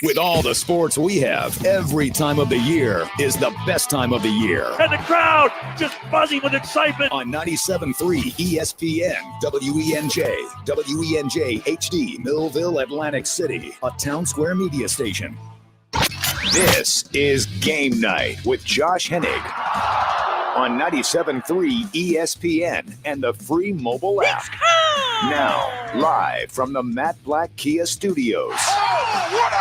With all the sports we have, every time of the year is the best time of the year. And the crowd just buzzing with excitement. On 97.3 ESPN, WENJ, WENJ HD, Millville, Atlantic City, a Town Square media station. This is Game Night with Josh Hennig on 97.3 ESPN and the free mobile app. Now, live from the Matt Black Kia Studios. Oh, what a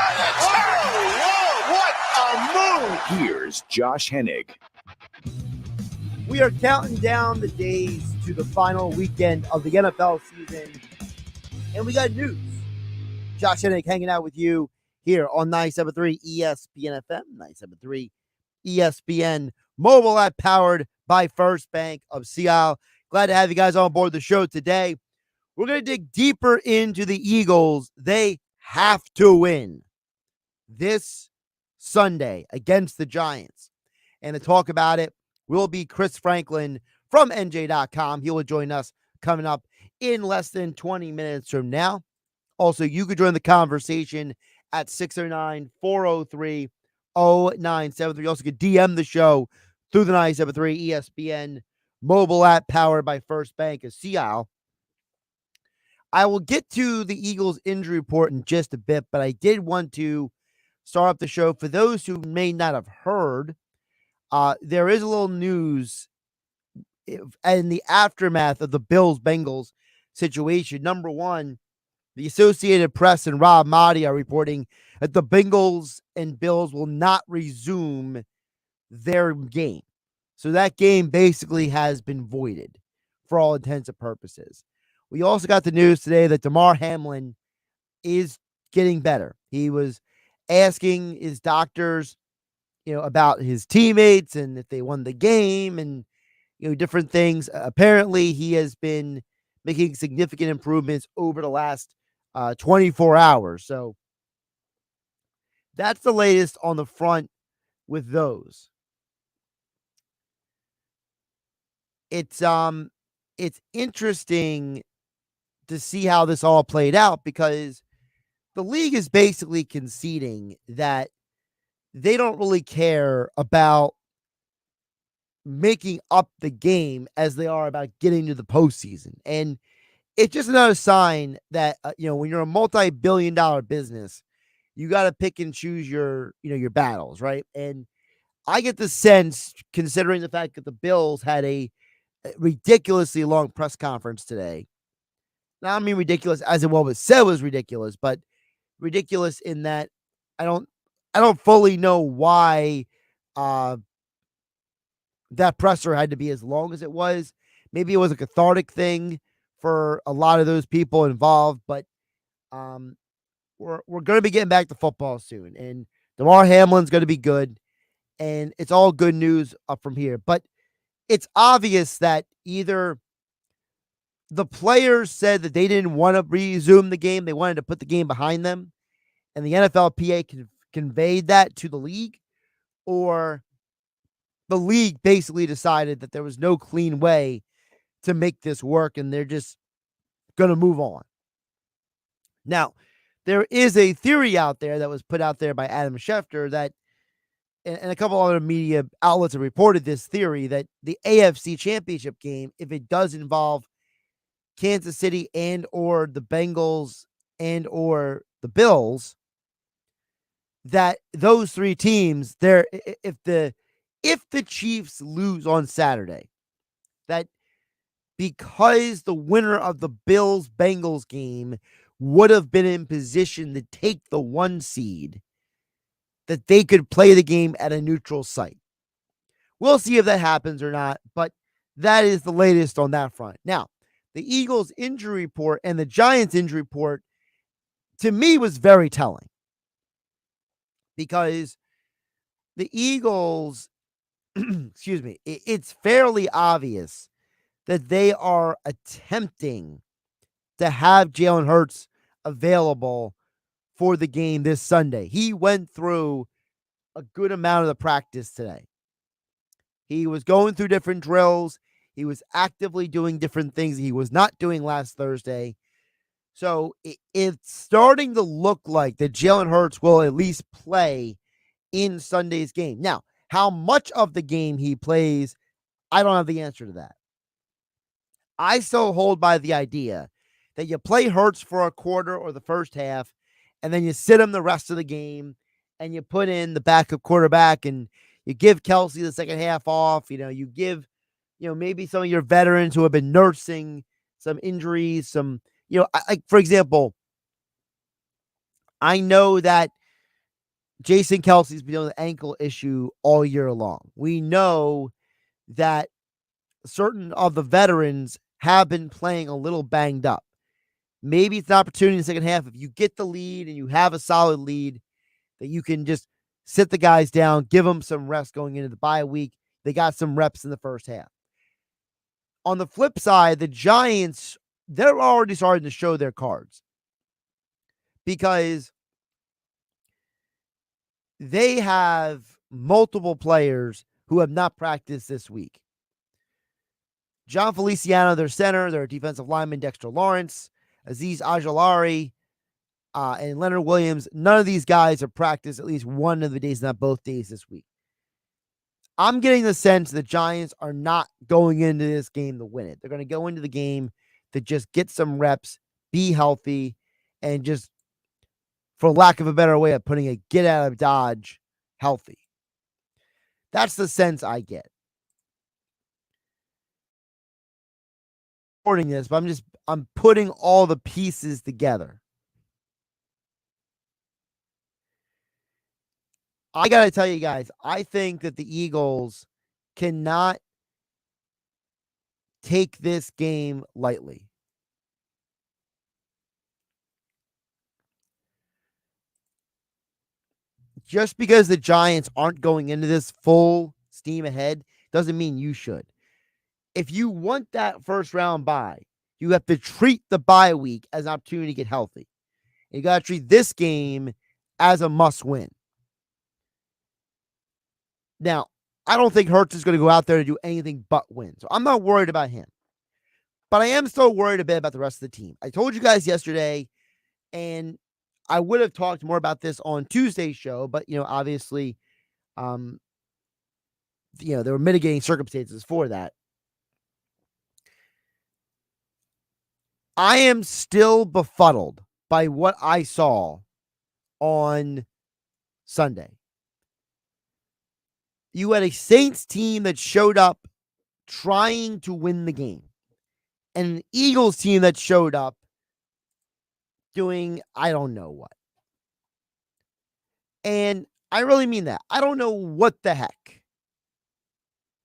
move! Here's Josh Hennig. We are counting down the days to the final weekend of the NFL season, and we got news. Josh Hennig hanging out with you here on 97.3 ESPN FM, 97.3 ESPN mobile app powered by First Bank of Seattle. Glad to have you guys on board the show today. We're going to dig deeper into the Eagles. They have to win this Sunday against the Giants. And to talk about it will be Chris Franklin from NJ.com. He will join us coming up in less than 20 minutes from now. Also, you could join the conversation at 609-403-0973. You also could DM the show through the 97.3 ESPN mobile app powered by First Bank of Seattle. I will get to the Eagles injury report in just a bit, but I did want to start up the show. For those who may not have heard, there is a little news in the aftermath of the Bills-Bengals situation. Number one, the Associated Press and Rob Maaddi are reporting that the Bengals and Bills will not resume their game. So that game basically has been voided for all intents and purposes. We also got the news today that Damar Hamlin is getting better. He was asking his doctors, about his teammates and if they won the game and, different things. Apparently, he has been making significant improvements over the last 24 hours. So that's the latest on the front with those. It's interesting to see how this all played out because the league is basically conceding that they don't really care about making up the game as they are about getting to the postseason. And it's just another sign that, when you're a multi-billion-dollar business, you got to pick and choose your battles, right? And I get the sense, considering the fact that the Bills had a ridiculously long press conference today. Now, I mean ridiculous as in what was said was ridiculous, but ridiculous in that I don't fully know why that presser had to be as long as it was. Maybe it was a cathartic thing for a lot of those people involved, but we're going to be getting back to football soon, and Damar Hamlin's going to be good, and it's all good news up from here. But it's obvious that either the players said that they didn't want to resume the game. They wanted to put the game behind them. And the NFLPA conveyed that to the league. Or the league basically decided that there was no clean way to make this work. And they're just going to move on. Now, there is a theory out there that was put out there by Adam Schefter that, and a couple other media outlets have reported this theory, that the AFC Championship game, if it does involve Kansas City and or the Bengals and or the Bills, that those three teams there, if the Chiefs lose on Saturday, that because the winner of the Bills-Bengals game would have been in position to take the 1 seed, that they could play the game at a neutral site. We'll see if that happens or not, but that is the latest on that front. Now, the Eagles injury report and the Giants injury report, to me, was very telling. Because the Eagles, it's fairly obvious that they are attempting to have Jalen Hurts available for the game this Sunday. He went through a good amount of the practice today. He was going through different drills. He was actively doing different things he was not doing last Thursday. So it's starting to look like that Jalen Hurts will at least play in Sunday's game. Now, how much of the game he plays, I don't have the answer to that. I still hold by the idea that you play Hurts for a quarter or the first half, and then you sit him the rest of the game, and you put in the backup quarterback, and you give Kelsey the second half off. You give, maybe some of your veterans who have been nursing some injuries, some, like, for example, I know that Jason Kelsey's been dealing with an ankle issue all year long. We know that certain of the veterans have been playing a little banged up. Maybe it's an opportunity in the second half. If you get the lead and you have a solid lead, that you can just sit the guys down, give them some rest going into the bye week. They got some reps in the first half. On the flip side, the Giants, they're already starting to show their cards because they have multiple players who have not practiced this week. John Feliciano, their center, their defensive lineman, Dexter Lawrence, Azeez Ojulari, and Leonard Williams. None of these guys have practiced at least one of the days, not both days this week. I'm getting the sense the Giants are not going into this game to win it. They're going to go into the game to just get some reps, be healthy, and just, for lack of a better way of putting it, get out of Dodge healthy. That's the sense I get. Reporting this, but I'm putting all the pieces together. I got to tell you guys, I think that the Eagles cannot take this game lightly. Just because the Giants aren't going into this full steam ahead doesn't mean you should. If you want that first round bye, you have to treat the bye week as an opportunity to get healthy. You got to treat this game as a must win. Now, I don't think Hurts is going to go out there to do anything but win. So I'm not worried about him. But I am still worried a bit about the rest of the team. I told you guys yesterday, and I would have talked more about this on Tuesday's show, but, obviously, there were mitigating circumstances for that. I am still befuddled by what I saw on Sunday. You had a Saints team that showed up trying to win the game, and an Eagles team that showed up doing I don't know what. And I really mean that. I don't know what the heck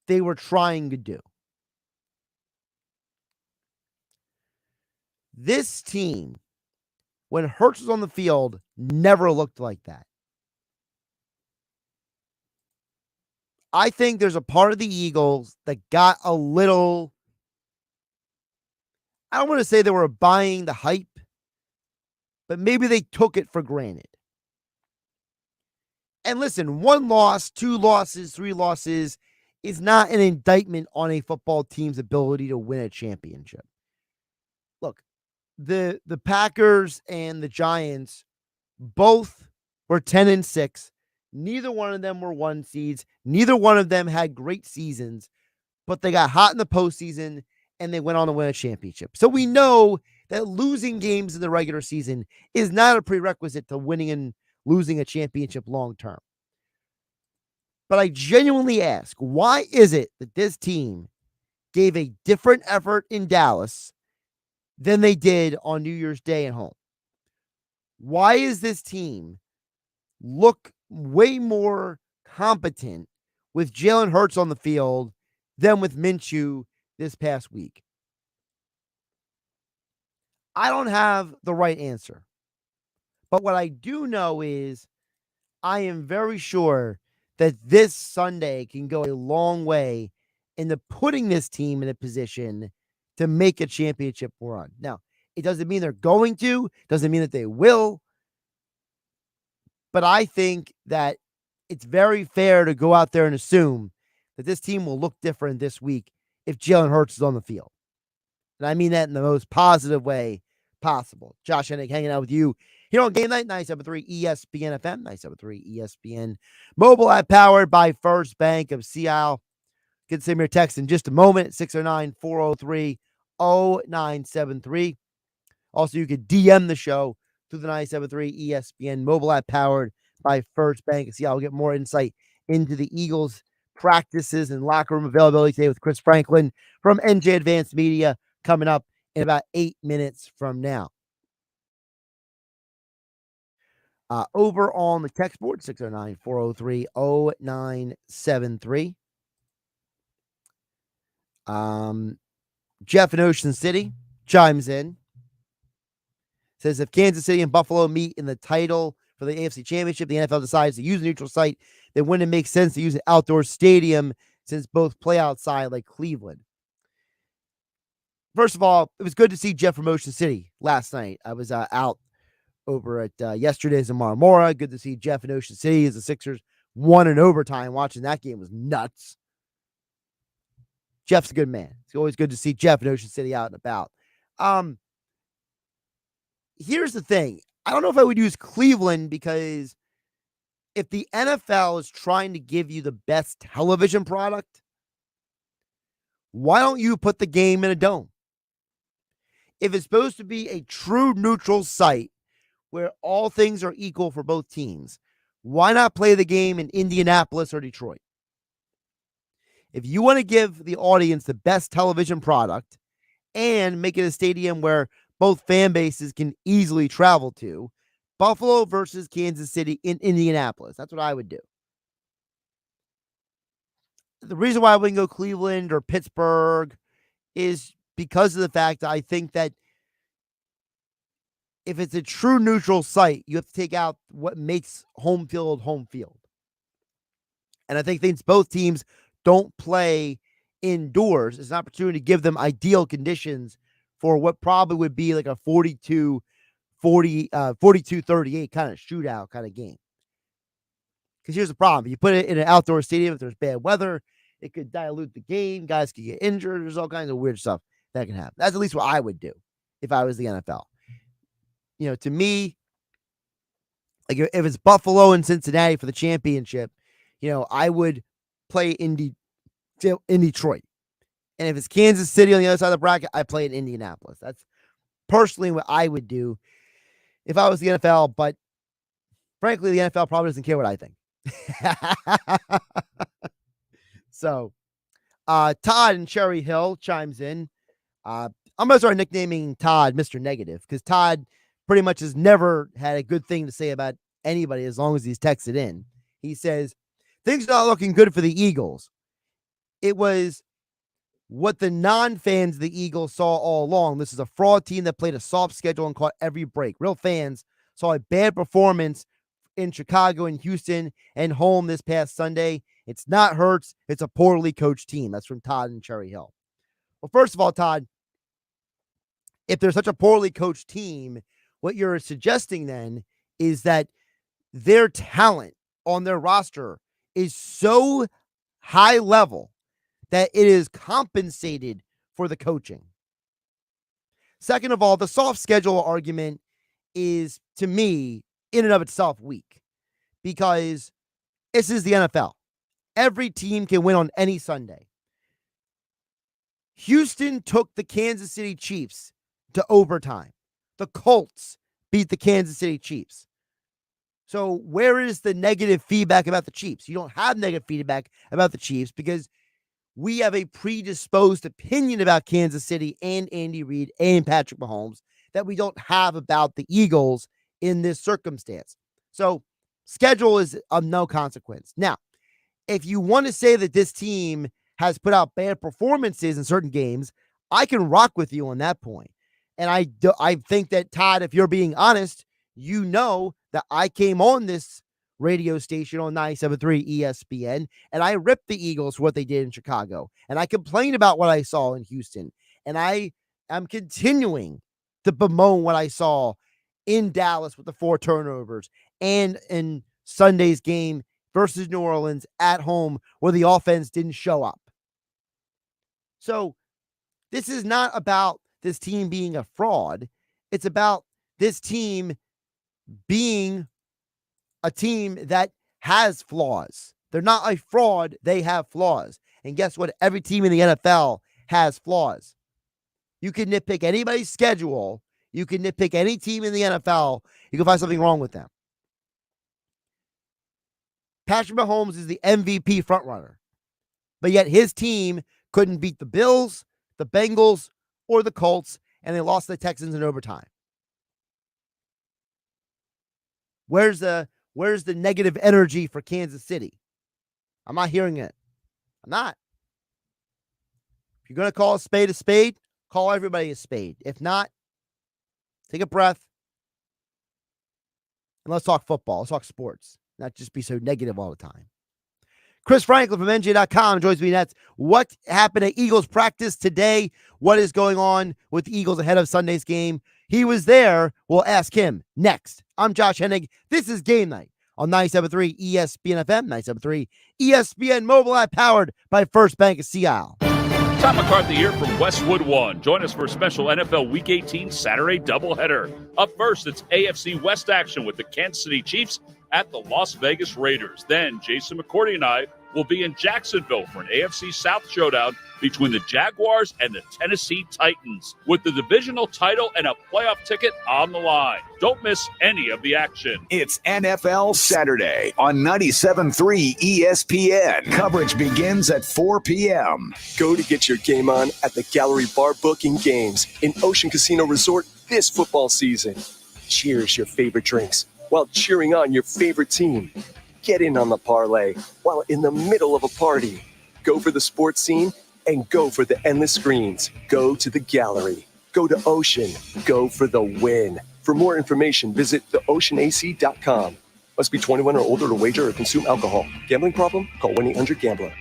they were trying to do. This team, when Hurts was on the field, never looked like that. I think there's a part of the Eagles that got a little, I don't want to say they were buying the hype, but maybe they took it for granted. And listen, 1 loss, 2 losses, 3 losses is not an indictment on a football team's ability to win a championship. Look, the Packers and the Giants both were 10-6. Neither one of them were 1 seeds. Neither one of them had great seasons, but they got hot in the postseason and they went on to win a championship. So we know that losing games in the regular season is not a prerequisite to winning and losing a championship long term. But I genuinely ask, why is it that this team gave a different effort in Dallas than they did on New Year's Day at home? Why is this team look way more competent with Jalen Hurts on the field than with Minshew this past week? I don't have the right answer. But what I do know is I am very sure that this Sunday can go a long way into putting this team in a position to make a championship run. Now, it doesn't mean they're going to, doesn't mean that they will, but I think that it's very fair to go out there and assume that this team will look different this week if Jalen Hurts is on the field. And I mean that in the most positive way possible. Josh Hennig hanging out with you here on Game Night, 97.3 ESPN FM, 97.3 ESPN mobile app powered by First Bank of Seattle. Get send me your text in just a moment, 609-403-0973. Also, you could DM the show through the 97.3 ESPN mobile app powered by First Bank of Seattle. We'll get more insight into the Eagles' practices and locker room availability today with Chris Franklin from NJ Advanced Media coming up in about 8 minutes from now. Over on the text board, 609-403-0973. Jeff in Ocean City chimes in. Says if Kansas City and Buffalo meet in the title for the AFC Championship, the NFL decides to use a neutral site, then wouldn't it make sense to use an outdoor stadium since both play outside like Cleveland? First of all, it was good to see Jeff from Ocean City last night. I was out over at yesterday's in Marmora. Good to see Jeff in Ocean City as the Sixers won in overtime. Watching that game was nuts. Jeff's a good man. It's always good to see Jeff in Ocean City out and about. Here's the thing. I don't know if I would use Cleveland because if the NFL is trying to give you the best television product, why don't you put the game in a dome? If it's supposed to be a true neutral site where all things are equal for both teams, why not play the game in Indianapolis or Detroit? If you want to give the audience the best television product and make it a stadium where both fan bases can easily travel to, Buffalo versus Kansas City in Indianapolis. That's what I would do. The reason why I wouldn't go Cleveland or Pittsburgh is because of the fact that I think that if it's a true neutral site, you have to take out what makes home field home field. And I think since both teams don't play indoors, it's an opportunity to give them ideal conditions for what probably would be like a 42-38 kind of shootout kind of game. Because here's the problem. If you put it in an outdoor stadium, if there's bad weather, it could dilute the game. Guys could get injured. There's all kinds of weird stuff that can happen. That's at least what I would do if I was the NFL. You know, to me, like if it's Buffalo and Cincinnati for the championship, you know, I would play in Detroit. And if it's Kansas City on the other side of the bracket, I play in Indianapolis. That's personally what I would do if I was the NFL. But frankly, the NFL probably doesn't care what I think. So, Todd in Cherry Hill chimes in. I'm going to start nicknaming Todd Mr. Negative because Todd pretty much has never had a good thing to say about anybody as long as he's texted in. He says, things are not looking good for the Eagles. It was what the non-fans of the Eagles saw all along. This is a fraud team that played a soft schedule and caught every break. Real fans saw a bad performance in Chicago and Houston and home this past Sunday. It's not Hurts. It's a poorly coached team. That's from Todd in Cherry Hill. Well, first of all, Todd, if there's such a poorly coached team, what you're suggesting then is that their talent on their roster is so high level that it is compensated for the coaching. Second of all, the soft schedule argument is, to me, in and of itself weak because this is the NFL. Every team can win on any Sunday. Houston took the Kansas City Chiefs to overtime. The Colts beat the Kansas City Chiefs. So where is the negative feedback about the Chiefs? You don't have negative feedback about the Chiefs because we have a predisposed opinion about Kansas City and Andy Reid and Patrick Mahomes that we don't have about the Eagles in this circumstance. So schedule is of no consequence. Now, if you want to say that this team has put out bad performances in certain games, I can rock with you on that point. And I think that, Todd, if you're being honest, you know that I came on this radio station on 97.3 ESPN, and I ripped the Eagles for what they did in Chicago. And I complained about what I saw in Houston. And I am continuing to bemoan what I saw in Dallas with the 4 turnovers and in Sunday's game versus New Orleans at home where the offense didn't show up. So this is not about this team being a fraud. It's about this team being a team that has flaws. They're not a fraud. They have flaws. And guess what? Every team in the NFL has flaws. You can nitpick anybody's schedule. You can nitpick any team in the NFL. You can find something wrong with them. Patrick Mahomes is the MVP frontrunner. But yet his team couldn't beat the Bills, the Bengals, or the Colts, and they lost the Texans in overtime. Where's the negative energy for Kansas City? I'm not hearing it. I'm not. If you're going to call a spade, call everybody a spade. If not, take a breath. And let's talk football. Let's talk sports. Not just be so negative all the time. Chris Franklin from NJ.com joins me next. What happened at Eagles practice today? What is going on with the Eagles ahead of Sunday's game? He was there. We'll ask him next. I'm Josh Hennig. This is Game Night on 97.3 ESPN FM, 97.3 ESPN mobile app, powered by First Bank of Sea Isle. Tom McCarthy here from Westwood One. Join us for a special NFL Week 18 Saturday doubleheader. Up first, it's AFC West action with the Kansas City Chiefs at the Las Vegas Raiders. Then Jason McCourty and I will be in Jacksonville for an AFC South showdown between the Jaguars and the Tennessee Titans, with the divisional title and a playoff ticket on the line. Don't miss any of the action. It's NFL Saturday on 97.3 ESPN. Coverage begins at 4 p.m. Go to get your game on at the Gallery Bar Booking Games in Ocean Casino Resort this football season. Cheers your favorite drinks while cheering on your favorite team. Get in on the parlay while in the middle of a party. Go for the sports scene and go for the endless screens. Go to the Gallery. Go to Ocean. Go for the win. For more information, visit theoceanac.com. Must be 21 or older to wager or consume alcohol. Gambling problem? Call 1-800-GAMBLER.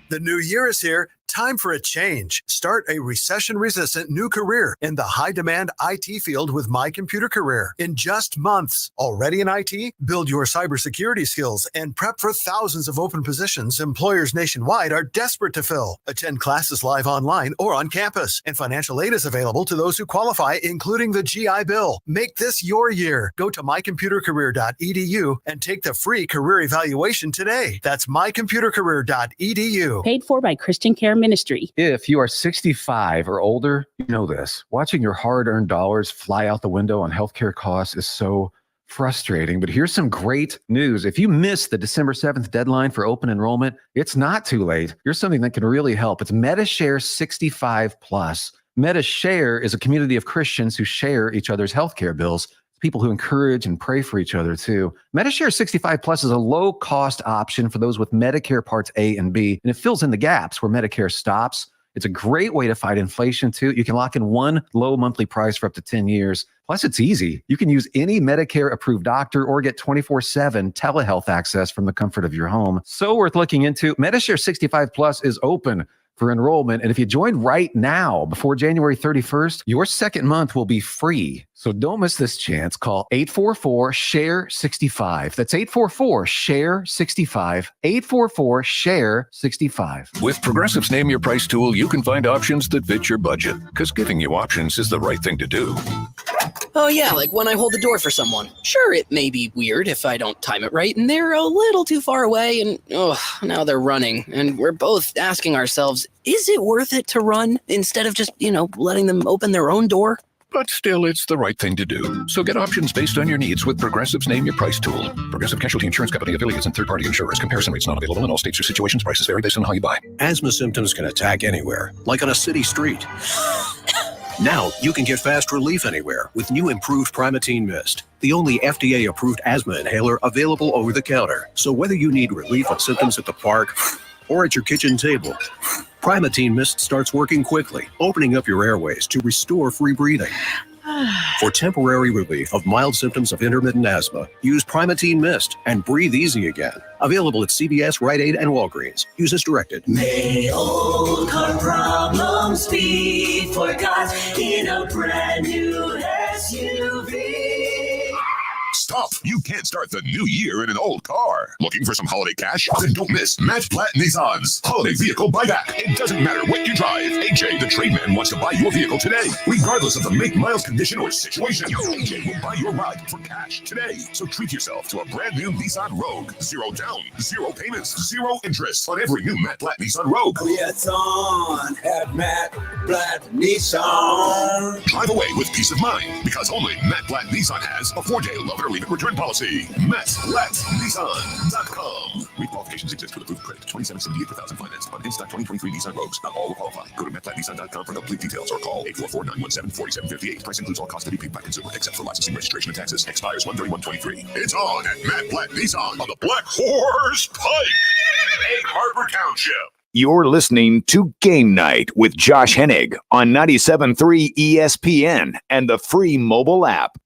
The new year is here. Time for a change. Start a recession-resistant new career in the high-demand IT field with My Computer Career. In just months, already in IT? Build your cybersecurity skills and prep for thousands of open positions employers nationwide are desperate to fill. Attend classes live online or on campus, and financial aid is available to those who qualify, including the GI Bill. Make this your year. Go to mycomputercareer.edu and take the free career evaluation today. That's mycomputercareer.edu. Paid for by Christian Care Ministry. If you are 65 or older, you know this. Watching your hard-earned dollars fly out the window on healthcare costs is so frustrating. But here's some great news. If you missed the December 7th deadline for open enrollment, it's not too late. Here's something that can really help. It's MediShare 65 Plus. MediShare is a community of Christians who share each other's healthcare bills. People who encourage and pray for each other too. MediShare 65 Plus is a low-cost option for those with Medicare Parts A and B, and it fills in the gaps where Medicare stops. It's a great way to fight inflation too. You can lock in one low monthly price for up to 10 years. Plus, it's easy. You can use any Medicare-approved doctor or get 24/7 telehealth access from the comfort of your home. So worth looking into. MediShare 65 Plus is open for enrollment. And if you join right now before January 31st, your second month will be free. So don't miss this chance. Call 844-SHARE-65. That's 844-SHARE-65. 844-SHARE-65. With Progressive's Name Your Price tool, you can find options that fit your budget, because giving you options is the right thing to do. Oh yeah, like when I hold the door for someone. Sure, it may be weird if I don't time it right and they're a little too far away and now they're running. And we're both asking ourselves, is it worth it to run instead of just, letting them open their own door? But still, it's the right thing to do. So get options based on your needs with Progressive's Name Your Price tool. Progressive Casualty Insurance Company affiliates and third-party insurers. Comparison rates not available in all states or situations. Prices vary based on how you buy. Asthma symptoms can attack anywhere, like on a city street. Now you can get fast relief anywhere with new improved Primatene Mist, the only FDA-approved asthma inhaler available over the counter. So whether you need relief of symptoms at the park or at your kitchen table, Primatene Mist starts working quickly, opening up your airways to restore free breathing. For temporary relief of mild symptoms of intermittent asthma, use Primatene Mist and breathe easy again. Available at CVS, Rite Aid, and Walgreens. Use as directed. May old car problems be forgot in a brand new SUV. Stop! You can't start the new year in an old car. Looking for some holiday cash? Then don't miss Matt Platt Nissan's Holiday Vehicle Buyback. It doesn't matter what you drive. AJ, the trade man, wants to buy your vehicle today, regardless of the make, miles, condition, or situation. AJ will buy your ride for cash today. So treat yourself to a brand new Nissan Rogue. 0 down, 0 payments, 0 interest on every new Matt Platt Nissan Rogue. It's on at Matt Platt Nissan. Drive away with peace of mind, because only Matt Platt Nissan has a 4-day love it or leave it return policy. MattPlattNissan.com. Requalifications exist with approved credit. $27.78 per thousand financed on in-stock 2023 Nissan Rogues. Not all will qualify. Go to MattPlattNissan.com for complete details or call 844-917-4758. Price includes all costs to be paid by consumer, except for licensing, registration, and taxes. Expires 1/31/23. It's on at Matt Platt Nissan on the Black Horse Pike, Egg Harbor Township. You're listening to Game Night with Josh Hennig on 97.3 ESPN and the free mobile app.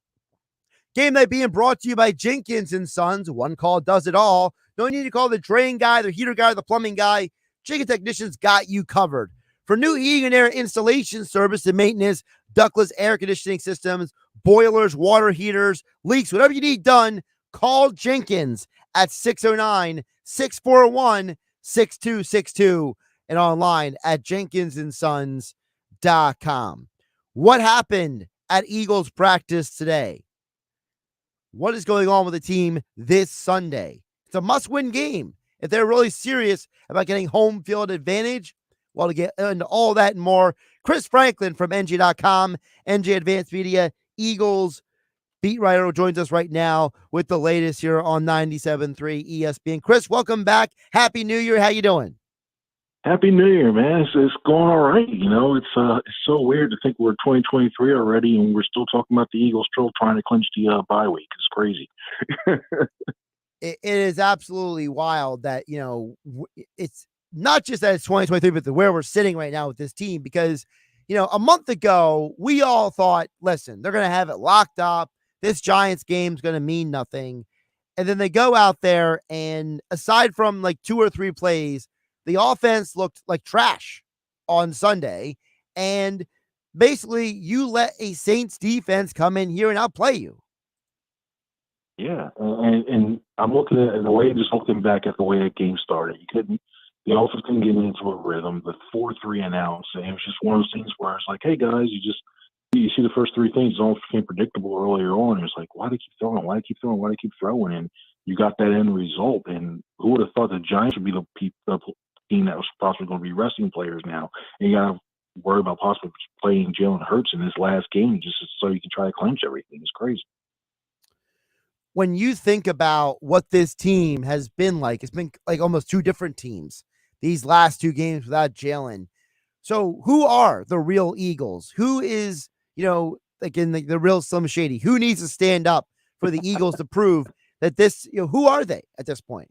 Game Night being brought to you by Jenkins & Sons. One call does it all. No need to call the drain guy, the heater guy, the plumbing guy. Jenkins Technicians got you covered. For new heating and air installation service and maintenance, ductless air conditioning systems, boilers, water heaters, leaks, whatever you need done, call Jenkins at 609-641-6262 and online at jenkinsandsons.com. What happened at Eagles practice today? What is going on with the team this Sunday? It's a must-win game. If they're really serious about getting home field advantage, well, to get into all that and more, Chris Franklin from NJ.com, NJ Advanced Media, Eagles beat writer, who joins us right now with the latest here on 97.3 ESPN. Chris, welcome back. Happy New Year. How you doing? Happy New Year, man. It's going all right. You know, it's so weird to think we're 2023 already and we're still talking about the Eagles still trying to clinch the bye week. It's crazy. It is absolutely wild that, you know, it's not just that it's 2023, but where we're sitting right now with this team, because, you know, a month ago, we all thought, listen, they're going to have it locked up. This Giants game's going to mean nothing. And then they go out there and aside from like 2 or 3 plays, the offense looked like trash on Sunday. And basically you let a Saints defense come in here and outplay you. Yeah. And I'm looking at the way, just looking back at the way that game started. The offense couldn't get into a rhythm. The 4-3 announced, and it was just one of those things where it's like, hey guys, you see the first 3 things, it almost became predictable earlier on. It's like, why do they keep throwing? Why do they keep throwing? Why do they keep throwing? And you got that end result. And who would have thought the Giants would be the team that was possibly going to be resting players now? And you got to worry about possibly playing Jalen Hurts in this last game just so you can try to clinch everything. It's crazy. When you think about what this team has been like, it's been like almost 2 different teams these last 2 games without Jalen. So who are the real Eagles? Who is, you know, like in the real Slim Shady? Who needs to stand up for the Eagles to prove that this, you know, who are they at this point?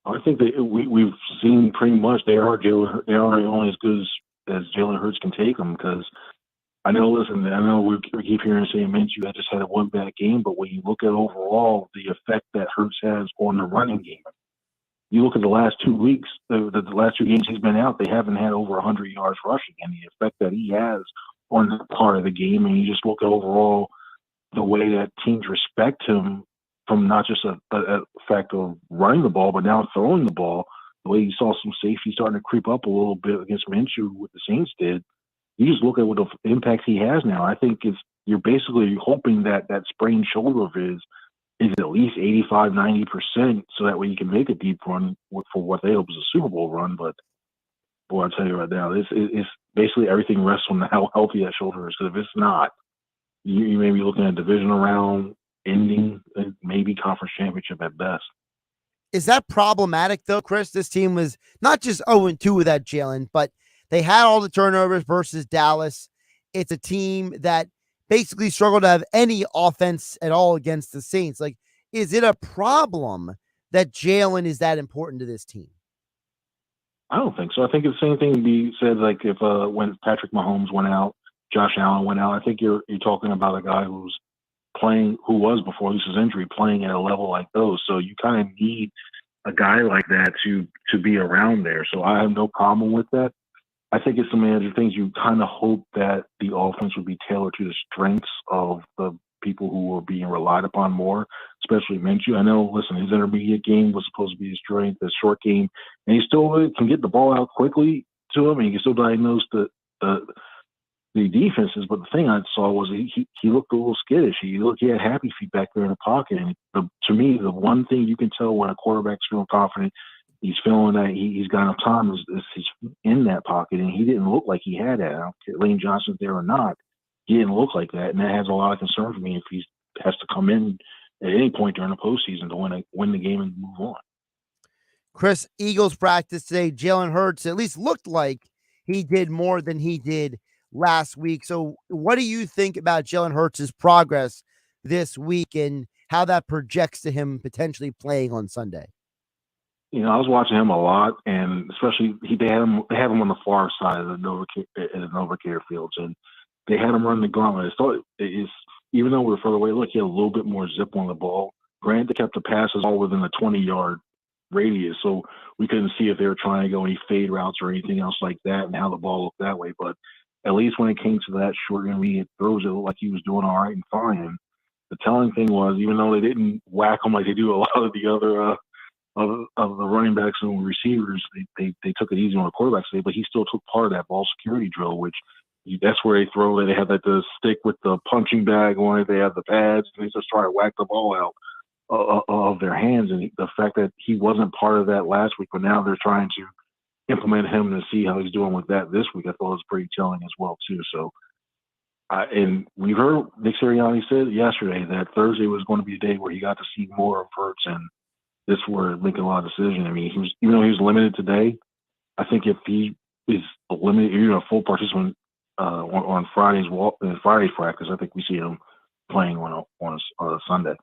I think that we've seen pretty much they are only as good as Jalen Hurts can take them, because I know we keep hearing saying Minshew had just had a 1 bad game, but when you look at overall the effect that Hurts has on the running game, you look at the last 2 weeks, the last 2 games he's been out, they haven't had over 100 yards rushing, and the effect that he has on that part of the game, and you just look at overall the way that teams respect him from not just a fact of running the ball, but now throwing the ball, the way you saw some safety starting to creep up a little bit against Minshew, what the Saints did. You just look at what the impact he has now. I think you're basically hoping that sprained shoulder of his is at least 85-90%, so that way you can make a deep run for what they hope is a Super Bowl run. But boy, I'll tell you right now, it's basically everything rests on how healthy that shoulder is. Because if it's not, you may be looking at divisional round ending, maybe conference championship at best. Is that problematic though, Chris? This team was not just 0-2 without Jalen, but they had all the turnovers versus Dallas. It's a team that basically struggled to have any offense at all against the Saints. Like, is it a problem that Jalen is that important to this team? I don't think so. I think it's the same thing to be said, like if when Patrick Mahomes went out, Josh Allen went out. I think you're talking about a guy who was before this injury playing at a level like those. So you kind of need a guy like that to be around there. So I have no problem with that. I think it's some of the things you kind of hope that the offense would be tailored to the strengths of the people who were being relied upon more, especially Minshew. I know, listen, his intermediate game was supposed to be his strength, his short game, and he still can get the ball out quickly to him, and he can still diagnose the defenses. But the thing I saw was he looked a little skittish. He had happy feet back there in the pocket. And to me, the one thing you can tell when a quarterback's feeling confident, he's feeling that he's got enough time is he's in that pocket, and he didn't look like he had that. I don't care if Lane Johnson's there or not. He didn't look like that, and that has a lot of concern for me if he has to come in at any point during the postseason to win the game and move on. Chris, Eagles practice today. Jalen Hurts at least looked like he did more than he did last week. So what do you think about Jalen Hurts' progress this week and how that projects to him potentially playing on Sunday? You know, I was watching him a lot, and especially they have him on the far side of the NovaCare fields, and they had him run the gauntlet. Even though we were further away, look, he had a little bit more zip on the ball. Granted, they kept the passes all within the 20-yard radius, so we couldn't see if they were trying to go any fade routes or anything else like that and how the ball looked that way. But at least when it came to that short intermediate throws, it looked like he was doing all right and fine. And the telling thing was, even though they didn't whack him like they do a lot of the other of the running backs and receivers, they took it easy on the quarterback today, but he still took part of that ball security drill, which that's where they throw it. They have the stick with the punching bag on it. They have the pads, and they just try to whack the ball out of their hands. And the fact that he wasn't part of that last week, but now they're trying to implement him to see how he's doing with that this week, I thought was pretty telling as well too. So, and we heard Nick Sirianni said yesterday that Thursday was going to be a day where he got to see more of Hurts, and this were making a lot of decisions. I mean, even though he was limited today, I think if he is a limited, a full participant on Friday's practice, I think we see him playing on a Sunday.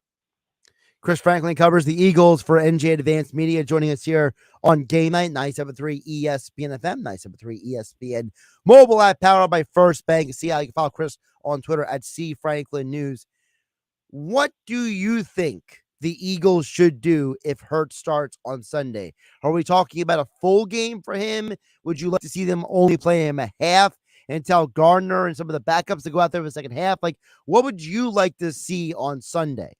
Chris Franklin covers the Eagles for NJ Advanced Media, joining us here on GameNigth, 97.3 ESPN FM, 97.3 ESPN mobile app, powered by First Bank. See how you can follow Chris on Twitter at @CFranklinNews. What do you think the Eagles should do if Hurts starts on Sunday? Are we talking about a full game for him? Would you like to see them only play him a half and tell Gardner and some of the backups to go out there for the second half? Like, what would you like to see on Sunday?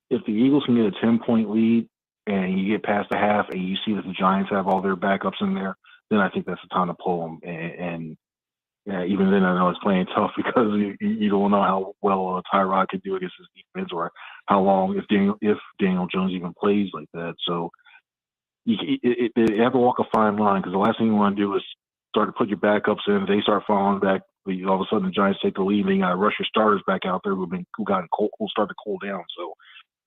If the Eagles can get a 10-point lead and you get past the half and you see that the Giants have all their backups in there, then I think that's the time to pull them. And even then, I know it's playing tough because you don't know how well Tyrod could do against his defense, or how long if Daniel Jones even plays like that. So you have to walk a fine line, because the last thing you want to do is start to put your backups in. They start falling back. All of a sudden, the Giants take the lead, and you got to rush your starters back out there who start to cool down. So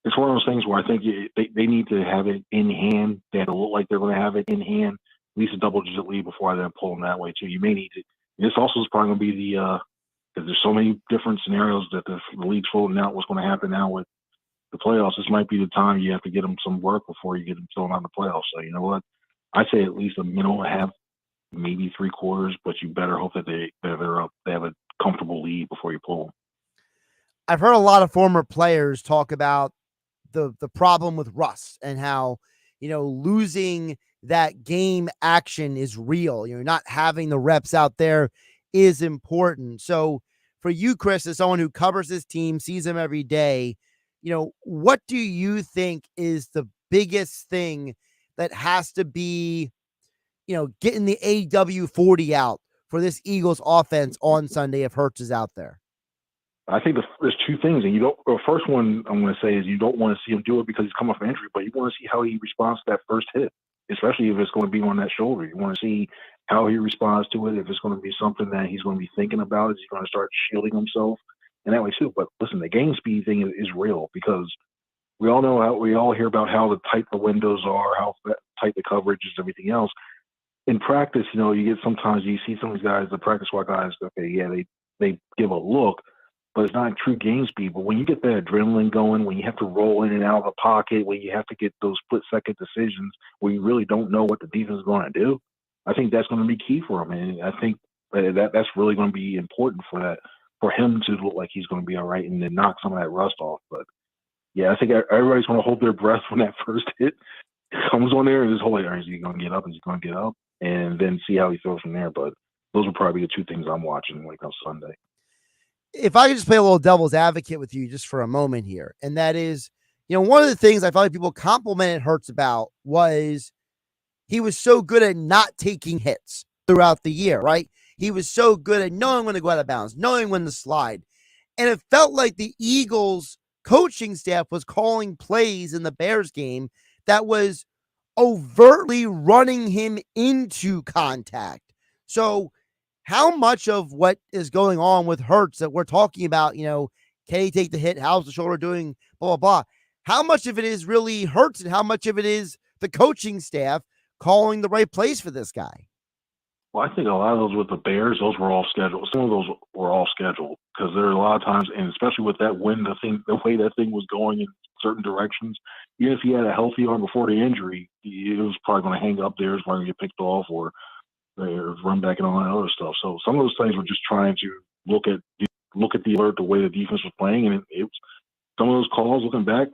it's one of those things where I think they need to have it in hand. They have to look like they're going to have it in hand, at least a double-digit lead before I then pull them that way too. You may need to. This also is probably going to be because there's so many different scenarios that the league's floating out. What's going to happen now with the playoffs? This might be the time you have to get them some work before you get them thrown out the playoffs. So you know what? I say at least a minimum and a half, maybe 3/4, but you better hope that they have a comfortable lead before you pull them. I've heard a lot of former players talk about the problem with rust and how, losing that game action is real. Not having the reps out there is important. So for you, Chris, as someone who covers this team, sees them every day, what do you think is the biggest thing that has to be, getting the AW40 out for this Eagles offense on Sunday if Hurts is out there? I think there's two things, and the first one I'm going to say is you don't want to see him do it because he's come off injury, but you want to see how he responds to that first hit, especially if it's going to be on that shoulder. You want to see how he responds to it, if it's going to be something that he's going to be thinking about, is he going to start shielding himself, and that way too. But listen, the game speed thing is real, because we all hear about how tight the windows are, how tight the coverage is, everything else. In practice, you get sometimes you see some of these guys, the practice squad guys, okay, yeah, they give a look, but it's not true game speed. But when you get that adrenaline going, when you have to roll in and out of the pocket, when you have to get those split-second decisions where you really don't know what the defense is going to do, I think that's going to be key for him. And I think that's really going to be important for him to look like he's going to be all right and then knock some of that rust off. But, yeah, I think everybody's going to hold their breath when that first hit comes on there and just hold it. Is he going to get up? Is he going to get up? And then see how he throws from there. But those will probably be the two things I'm watching when it comes Sunday. if I could just play a little devil's advocate with you just for a moment here, and that is, one of the things I felt like people complimented Hurts about was he was so good at not taking hits throughout the year, right? He was so good at knowing when to go out of bounds, knowing when to slide. And it felt like the Eagles coaching staff was calling plays in the Bears game that was overtly running him into contact. So how much of what is going on with Hurts that we're talking about, can he take the hit? How's the shoulder doing? Blah, blah, blah. How much of it is really Hurts and how much of it is the coaching staff calling the right plays for this guy? Well, I think a lot of those with the Bears, those were all scheduled. Some of those were all scheduled because there are a lot of times, and especially with that wind, the way that thing was going in certain directions, even if he had a healthy arm before the injury, it was probably going to hang up there, it's probably going to get picked off or run back and all that other stuff. So some of those things were just trying to look at the alert, the way the defense was playing, and it some of those calls looking back,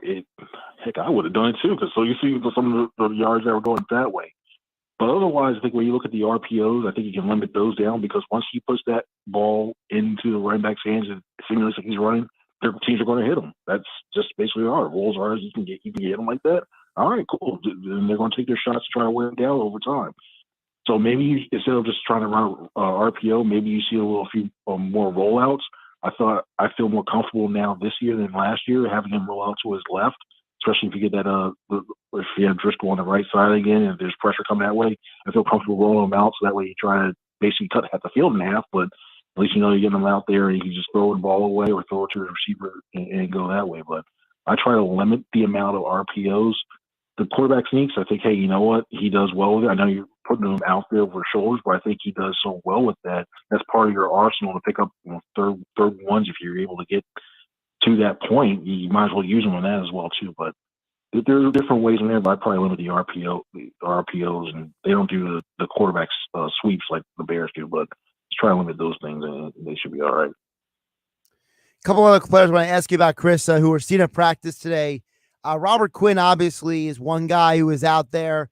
heck, I would have done it too because so you see some of the yards that were going that way. But otherwise, I think when you look at the RPOs, I think you can limit those down because once he puts that ball into the running back's hands and it simulates like he's running, their teams are going to hit him. That's just basically all it. Rules are you can get him like that. All right, cool. And they're going to take their shots to try to wear him down over time. So maybe instead of just trying to run RPO, maybe you see a few more rollouts. I feel more comfortable now this year than last year having him roll out to his left. Especially if you get that, if you have Driscoll on the right side again, and there's pressure coming that way, I feel comfortable rolling him out so that way you try to basically cut half the field in half, but at least you're getting him out there and you can just throw the ball away or throw it to the receiver and go that way. But I try to limit the amount of RPOs. The quarterback sneaks, I think, hey, you know what? He does well with it. I know you're putting him out there over shoulders, but I think he does so well with that. That's part of your arsenal to pick up third ones if you're able to get to that point, you might as well use them on that as well too. But there are different ways in there. But I probably limit the RPOs, and they don't do the quarterback sweeps like the Bears do. But just try to limit those things, and they should be all right. A couple other players I want to ask you about, Chris, who were seen at practice today. Robert Quinn obviously is one guy who is out there.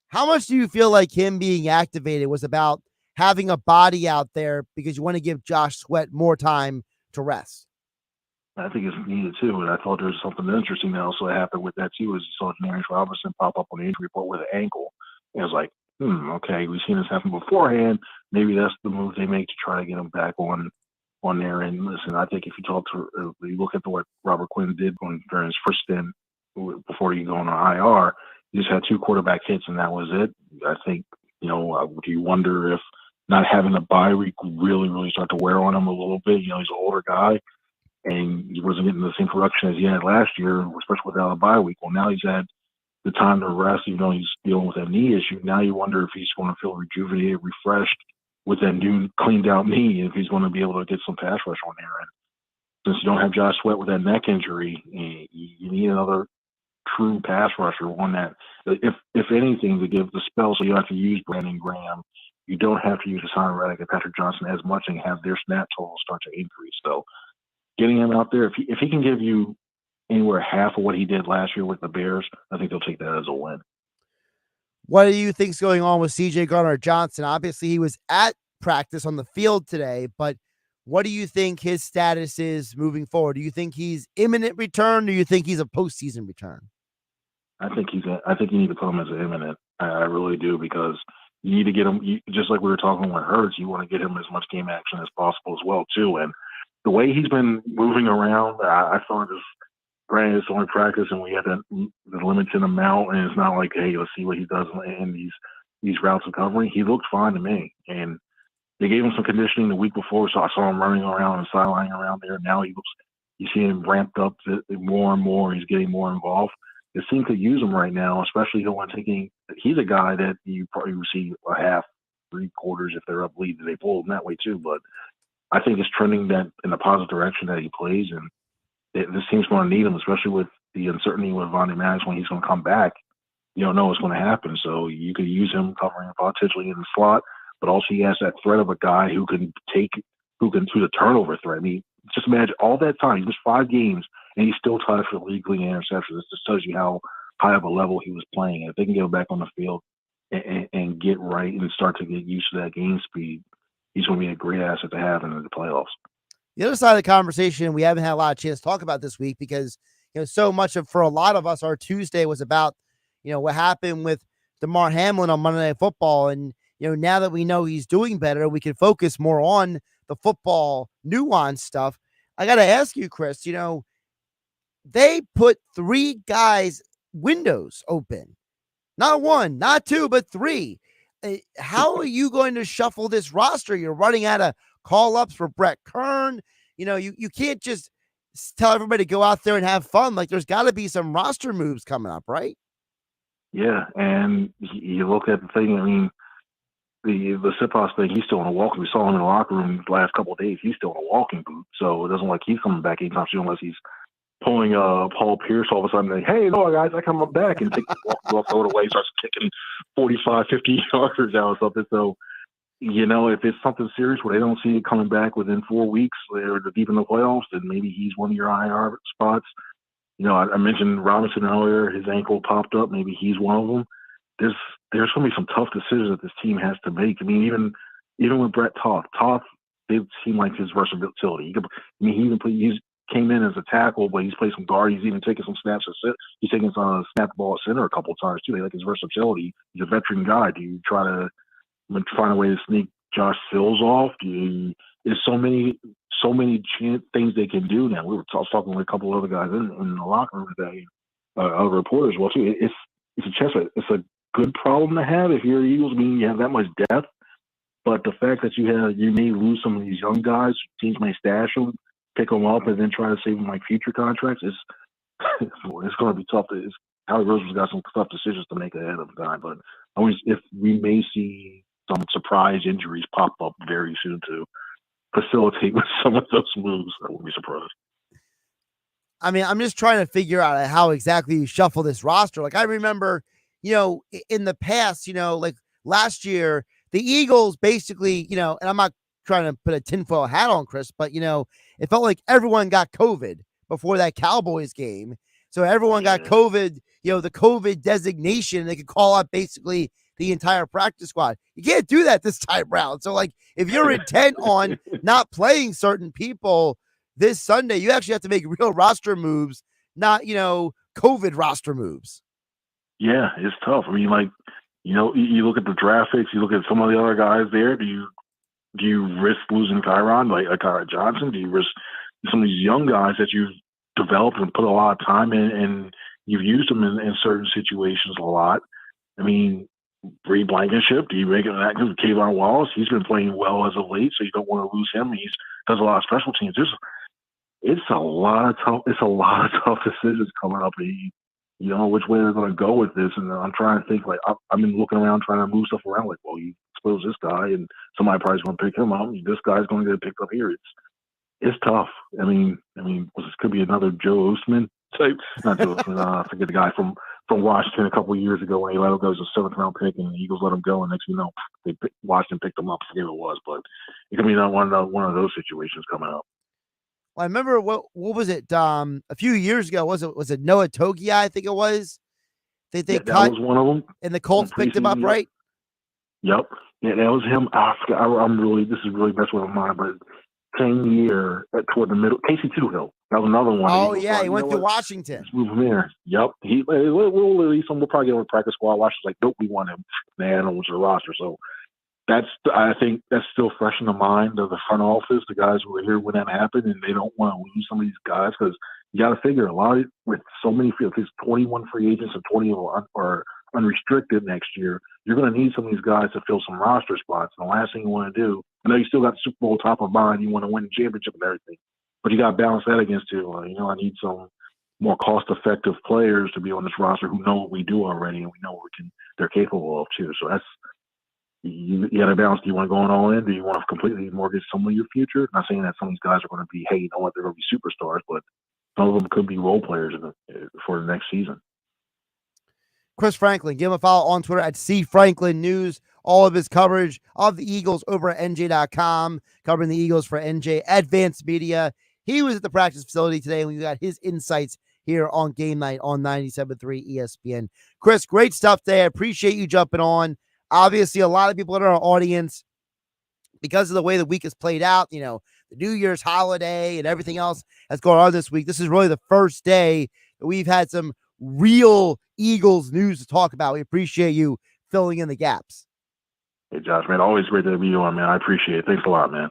How much do you feel like him being activated was about having a body out there because you want to give Josh Sweat more time to rest? I think it's needed too, and I thought there was something interesting that also happened with that too. Is you saw Janarius Robinson pop up on the injury report with an ankle, and it was like, okay, we've seen this happen beforehand. Maybe that's the move they make to try to get him back on there. And listen, I think if you look at what Robert Quinn did during his first stint before he go on IR, he just had 2 quarterback hits, and that was it. I think do you wonder if not having a bye week really, really start to wear on him a little bit? He's an older guy. And he wasn't getting the same production as he had last year, especially without a bye week. Well, now he's had the time to rest, even though he's dealing with that knee issue. Now you wonder if he's going to feel rejuvenated, refreshed with that new cleaned out knee, and if he's going to be able to get some pass rush on there. And since you don't have Josh Sweat with that neck injury, you need another true pass rusher, one that, if anything, to give the spell. So you have to use Brandon Graham. You don't have to use Hassan Reddick and Patrick Johnson as much and have their snap totals start to increase. So getting him out there, if he can give you anywhere half of what he did last year with the Bears, I think they'll take that as a win. What do you think's going on with CJ Gardner-Johnson? Obviously, he was at practice on the field today, but what do you think his status is moving forward? Do you think he's imminent return? Or do you think he's a postseason return? I think you need to put him as an imminent. I really do, because you need to get him. Just like we were talking with Hurts, you want to get him as much game action as possible as well too. And the way he's been moving around, I thought granted it's only practice and we had the limited amount, and it's not like, hey, let's see what he does in these routes of covering. He looked fine to me, and they gave him some conditioning the week before, so I saw him running around and sidelining around there. Now you see him ramped up more and more. He's getting more involved. It seems to use him right now, especially he's a guy that you probably would see a half, 3/4 if they're up lead. They pull him that way too, but I think it's trending that in the positive direction that he plays, and this team's going to need him, especially with the uncertainty with Vontae Maddox when he's going to come back. You don't know what's going to happen, so you could use him covering potentially in the slot, but also he has that threat of a guy who can do the turnover threat. I mean, just imagine all that time. He missed 5 games, and he's still tied for the league leading interceptions. This just tells you how high of a level he was playing. And if they can get him back on the field and get right and start to get used to that game speed, he's going to be a great asset to have in the playoffs. The other side of the conversation we haven't had a lot of chance to talk about this week because, so much of, for a lot of us, our Tuesday was about, what happened with DeMar Hamlin on Monday Night Football. And, now that we know he's doing better, we can focus more on the football nuance stuff. I got to ask you, Chris, they put 3 guys' windows open. Not 1, not 2, but 3. How are you going to shuffle this roster? You're running out of call-ups for Brett Kern. You can't just tell everybody to go out there and have fun. Like, there's got to be some roster moves coming up, right? Yeah, and you look at the thing. I mean, the Siposs thing. He's still in a walking. We saw him in the locker room the last couple of days. He's still in a walking boot, so it doesn't look like he's coming back anytime soon unless he's pulling Paul Pierce all of a sudden. Like, hey, no, guys, I come back and take the walk throw it away, starts kicking 45, 50 yards out or something. So, if it's something serious where they don't see it coming back within 4 weeks, they're deep in the playoffs, then maybe he's one of your IR spots. I mentioned Robinson earlier. His ankle popped up. Maybe he's one of them. There's going to be some tough decisions that this team has to make. I mean, even with Brett Toth, it seemed like his versatility. He came in as a tackle, but he's played some guard. He's even taken some snaps at center. He's taken some snap the ball at center a couple of times too. They like his versatility. He's a veteran guy. Do you try to find a way to sneak Josh Sills off? There's so many things they can do now. I was talking with a couple of other guys in the locker room today, other reporters as well too. It's a chess. It's a good problem to have if you're Eagles. I mean, you have that much depth, but the fact that you may lose some of these young guys, teams may stash them, pick them up, and then try to save them like future contracts. It's going to be tough. Howie Roseman's got some tough decisions to make ahead of time, but if we may see some surprise injuries pop up very soon to facilitate with some of those moves, I wouldn't be surprised. I mean, I'm just trying to figure out how exactly you shuffle this roster. Like, I remember, in the past, like last year, the Eagles basically, and I'm not trying to put a tinfoil hat on, Chris, but, it felt like everyone got COVID before that Cowboys game. So everyone got COVID, the COVID designation. They could call out basically the entire practice squad. You can't do that this time round. So, like, if you're intent on not playing certain people this Sunday, you actually have to make real roster moves, not, COVID roster moves. Yeah, it's tough. I mean, you look at the draft picks, you look at some of the other guys there. Do you risk losing Tyron, like Tyron Johnson? Do you risk some of these young guys that you've developed and put a lot of time in, and you've used them in certain situations a lot? I mean, Bree Blankenship, do you make it that good? Kayvon Wallace, he's been playing well as of late, so you don't want to lose him. He does a lot of special teams. It's a lot of tough decisions coming up. You don't know which way they're going to go with this, and I'm trying to think. Like, I've been looking around trying to move stuff around. Like, well, you expose this guy, and somebody probably is going to pick him up. This guy's going to get picked up here. It's tough. I mean, this could be another Joe Ostman type. Not Joe Ostman. I forget the guy from Washington a couple of years ago when he let him go as a 7th-round pick, and the Eagles let him go, and next thing you know, Washington picked him up. I forget who it was, but it could be one of those situations coming up. Well, I remember what was it? A few years ago, was it Noah Togia? I think it was. They cut. That was one of them, and the Colts picked him up, right? Yep. Yeah, that was him. This is really messing with my mind, but same year toward the middle, Casey Toohill. That was another one. Oh yeah, he went to Washington. Let's move him there. Yep. We'll release him. We'll probably get him a practice squad. Washington's like, nope, we want him. Man, on the roster. So I think that's still fresh in the mind of the front office, the guys who were here when that happened, and they don't want to lose some of these guys because you got to figure a lot of, with so many fields, there's 21 free agents and 20 are unrestricted next year. You're going to need some of these guys to fill some roster spots. And the last thing you want to do, I know you still got the Super Bowl top of mind, you want to win the championship and everything, but you got to balance that against too. I need some more cost-effective players to be on this roster who know what we do already and we know what they're capable of too. So that's. You got to balance. Do you want to go all in? Do you want to completely mortgage some of your future? Not saying that some of these guys are going to be, hey, you know what, they're going to be superstars, but some of them could be role players for the next season. Chris Franklin, give him a follow on Twitter at CFranklin News. All of his coverage of the Eagles over at NJ.com, covering the Eagles for NJ Advanced Media. He was at the practice facility today, and we got his insights here on Game Night on 97.3 ESPN. Chris, great stuff today. I appreciate you jumping on. Obviously, a lot of people in our audience, because of the way the week has played out, the the New Year's holiday and everything else that's going on this week, this is really the first day that we've had some real Eagles news to talk about. We appreciate you filling in the gaps. Hey, Josh, man, always great to be you on, man. I appreciate it. Thanks a lot, man.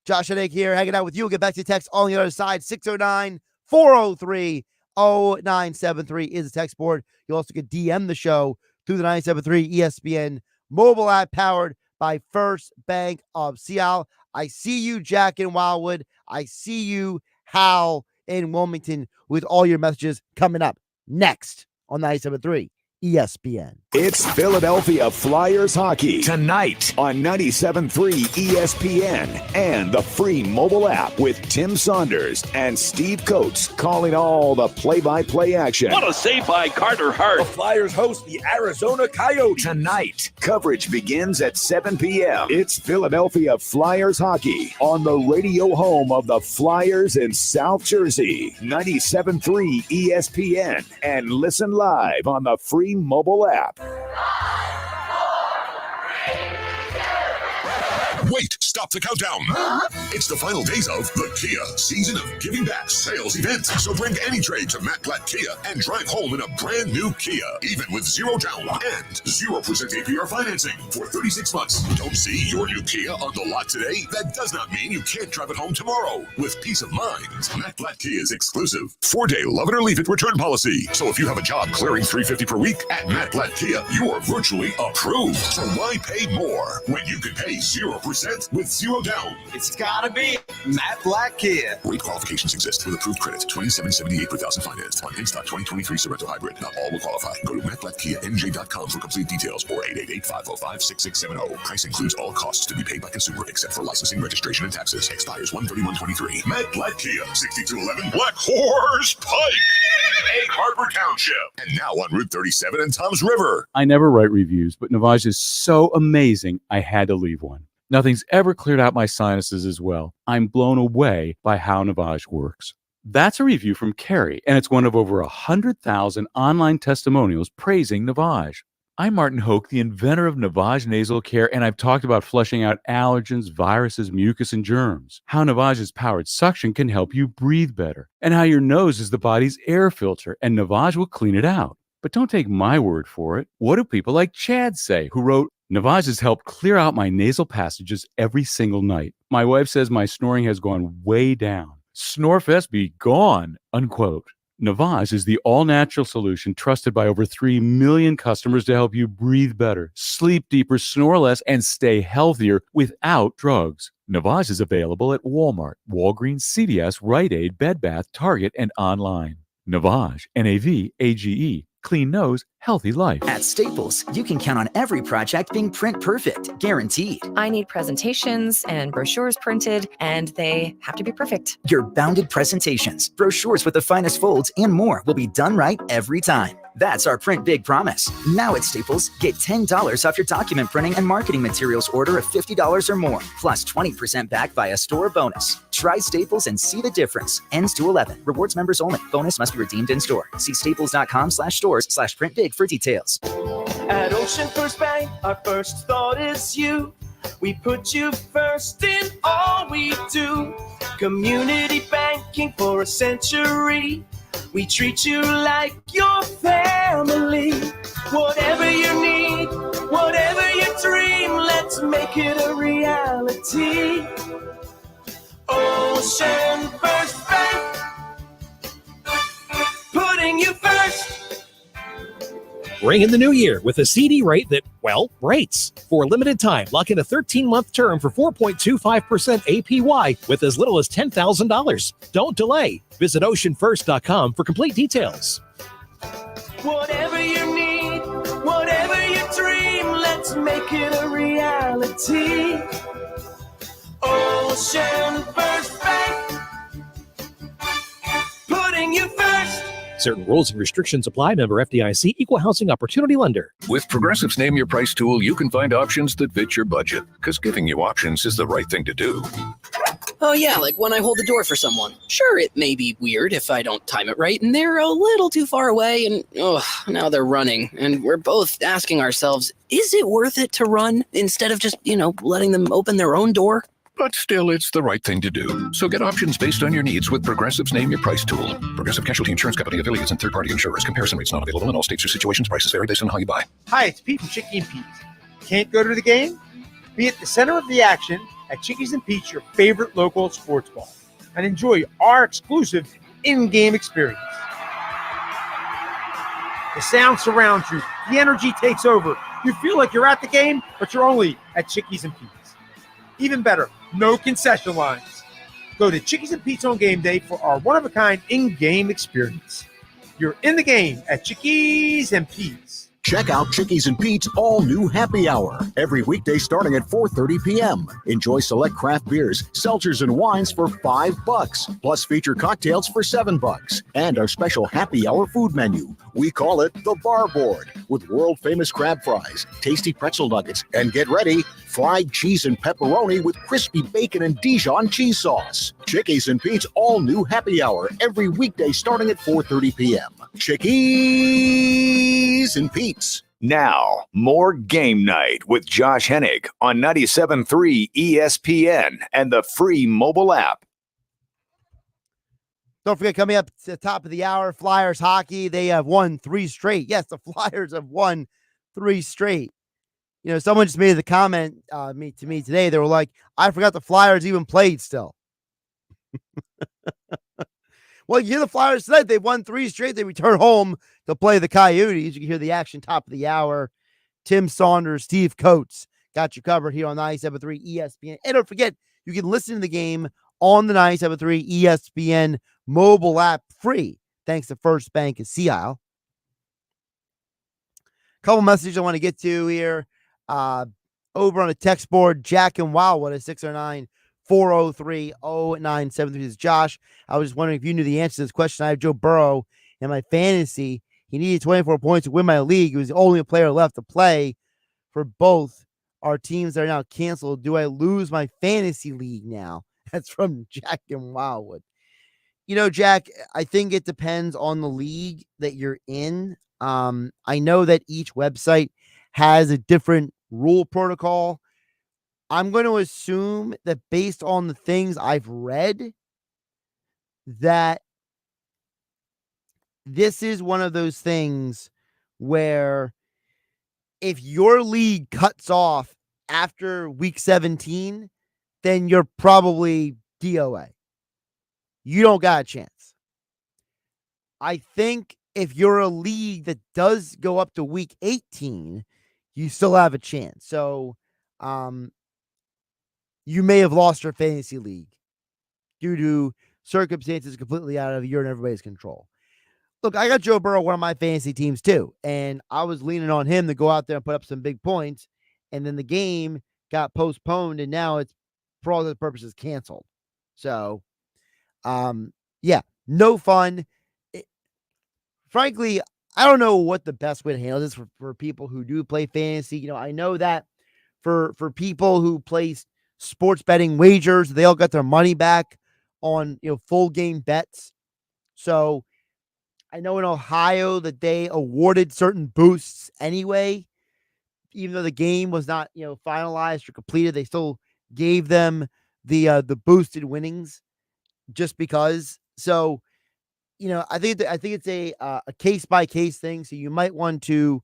Josh Hennig here, hanging out with you. We'll get back to text on the other side. 609-403-0973 is the text board. You also can DM the show through the 973 ESPN mobile app powered by First Bank of Seattle. I see you, Jack in Wildwood. I see you, Hal in Wilmington, with all your messages coming up next on 973 ESPN. It's Philadelphia Flyers hockey tonight on 97.3 ESPN and the free mobile app with Tim Saunders and Steve Coates calling all the play-by-play action. What a save by Carter Hart. The Flyers host the Arizona Coyotes. Tonight, coverage begins at 7 p.m. It's Philadelphia Flyers hockey on the radio home of the Flyers in South Jersey. 97.3 ESPN and listen live on the free mobile app. Wait, stop the countdown. It's the final days of the Kia Season of Giving Back sales event. So bring any trade to Matt Blatt Kia and drive home in a brand new Kia, even with 0 down and 0% APR financing for 36 months. Don't see your new Kia on the lot today? That does not mean you can't drive it home tomorrow. With peace of mind, Matt Blatt Kia's exclusive 4-day love it or leave it return policy. So if you have a job clearing $350 per week at Matt Blatt Kia, you are virtually approved. So why pay more when you can pay 0% with 0 down? It's gotta be Matt Blatt Kia. Rate qualifications exist with approved credit. $27.78 per thousand financed on in-stock 2023 Sorento Hybrid. Not all will qualify. Go to mattblattkianj.com for complete details or 888-505-6670. Price includes all costs to be paid by consumer except for licensing, registration, and taxes. Expires 1/31/23. Matt Blatt Kia, 6211 Black Horse Pike, Egg Harbor Township, and now on Route 37 and Tom's River. I never write reviews, but Navage is so amazing, I had to leave one. Nothing's ever cleared out my sinuses as well. I'm blown away by how Navage works. That's a review from Carrie, and it's one of over 100,000 online testimonials praising Navage. I'm Martin Hoke, the inventor of Navage Nasal Care, and I've talked about flushing out allergens, viruses, mucus, and germs. How Navage's powered suction can help you breathe better, and how your nose is the body's air filter, and Navage will clean it out. But don't take my word for it. What do people like Chad say, who wrote, Navage has helped clear out my nasal passages every single night. My wife says my snoring has gone way down. Snorefest be gone, unquote. Navage is the all-natural solution trusted by over 3 million customers to help you breathe better, sleep deeper, snore less, and stay healthier without drugs. Navage is available at Walmart, Walgreens, CVS, Rite Aid, Bed Bath, Target, and online. Navage, Navage. Clean nose, healthy life. At Staples, you can count on every project being print perfect, guaranteed. I need presentations and brochures printed, and they have to be perfect. Your bounded presentations, brochures with the finest folds, and more will be done right every time. That's our Print Big promise. Now at Staples, get $10 off your document printing and marketing materials order of $50 or more, plus 20% back via store bonus. Try Staples and see the difference. Ends 2/11. Rewards members only. Bonus must be redeemed in store. See staples.com/stores/printbig for details. At Ocean First Bank, our first thought is you. We put you first in all we do. Community banking for a century. We treat you like your family. Whatever you need, whatever you dream, let's make it a reality. Ocean First Bank, putting you first. Ring in the new year with a CD rate that, well, rates. For a limited time, lock in a 13-month term for 4.25% APY with as little as $10,000. Don't delay. Visit oceanfirst.com for complete details. Whatever you need, whatever you dream, let's make it a reality. Ocean First Bank, putting you first. Certain rules and restrictions apply. Member FDIC, Equal Housing Opportunity Lender. With Progressive's Name Your Price tool, you can find options that fit your budget, because giving you options is the right thing to do. Oh yeah, like when I hold the door for someone. Sure, it may be weird if I don't time it right, and they're a little too far away, and now they're running. And we're both asking ourselves, is it worth it to run instead of just, letting them open their own door? But still, it's the right thing to do. So get options based on your needs with Progressive's Name Your Price tool. Progressive Casualty Insurance Company, affiliates, and third-party insurers. Comparison rates not available in all states or situations. Prices vary based on how you buy. Hi, it's Pete from Chicky and Pete. Can't go to the game? Be at the center of the action at Chickies and Pete's, your favorite local sports bar, and enjoy our exclusive in-game experience. The sound surrounds you. The energy takes over. You feel like you're at the game, but you're only at Chickies and Pete's. Even better, no concession lines. Go to Chickies and Pete's on game day for our one-of-a-kind in-game experience. You're in the game at Chickies and Pete's. Check out Chickies and Pete's all-new happy hour every weekday starting at 4:30 p.m. Enjoy select craft beers, seltzers, and wines for $5, plus feature cocktails for $7. And our special happy hour food menu. We call it the Bar Board, with world-famous crab fries, tasty pretzel nuggets, and get ready, fried cheese and pepperoni with crispy bacon and Dijon cheese sauce. Chickies and Pete's all-new happy hour every weekday starting at 4:30 p.m. Chickies and Pete's. Now, more Game Night with Josh Hennig on 97.3 ESPN and the free mobile app. Don't forget, coming up to the top of the hour, Flyers hockey. They have won 3 straight. Yes, the Flyers have won 3 straight. You know, someone just made the comment to me today. They were like, I forgot the Flyers even played still. Well, you hear the Flyers tonight. They've won 3 straight. They return home to play the Coyotes. You can hear the action top of the hour. Tim Saunders, Steve Coates got you covered here on 97.3 ESPN. And don't forget, you can listen to the game on the 97.3 ESPN mobile app free, thanks to First Bank of Sea Isle. Couple messages I want to get to here. Over on the text board, Jack and Wildwood at 609-403-0973. This is Josh. I was just wondering if you knew the answer to this question. I have Joe Burrow in my fantasy. He needed 24 points to win my league. He was the only player left to play for both our teams that are now canceled. Do I lose my fantasy league now? That's from Jack and Wildwood. You know, Jack, I think it depends on the league that you're in. I know that each website has a different rule protocol. I'm going to assume that based on the things I've read, that this is one of those things where if your league cuts off after week 17, then you're probably DOA. You don't got a chance. I think if you're a league that does go up to week 18, you still have a chance. So, you may have lost your fantasy league due to circumstances completely out of your and everybody's control. Look, I got Joe Burrow, one of my fantasy teams too, and I was leaning on him to go out there and put up some big points, and then the game got postponed, and now it's, for all intents and purposes, canceled. So, yeah, no fun. Frankly, I don't know what the best way to handle this for people who do play fantasy. You know, I know that for people who place sports betting wagers, they all got their money back on, you know, full game bets. So I know in Ohio that they awarded certain boosts anyway, even though the game was not, you know, finalized or completed. They still gave them the boosted winnings just because. So, you know, I think it's a case by case thing. So you might want to,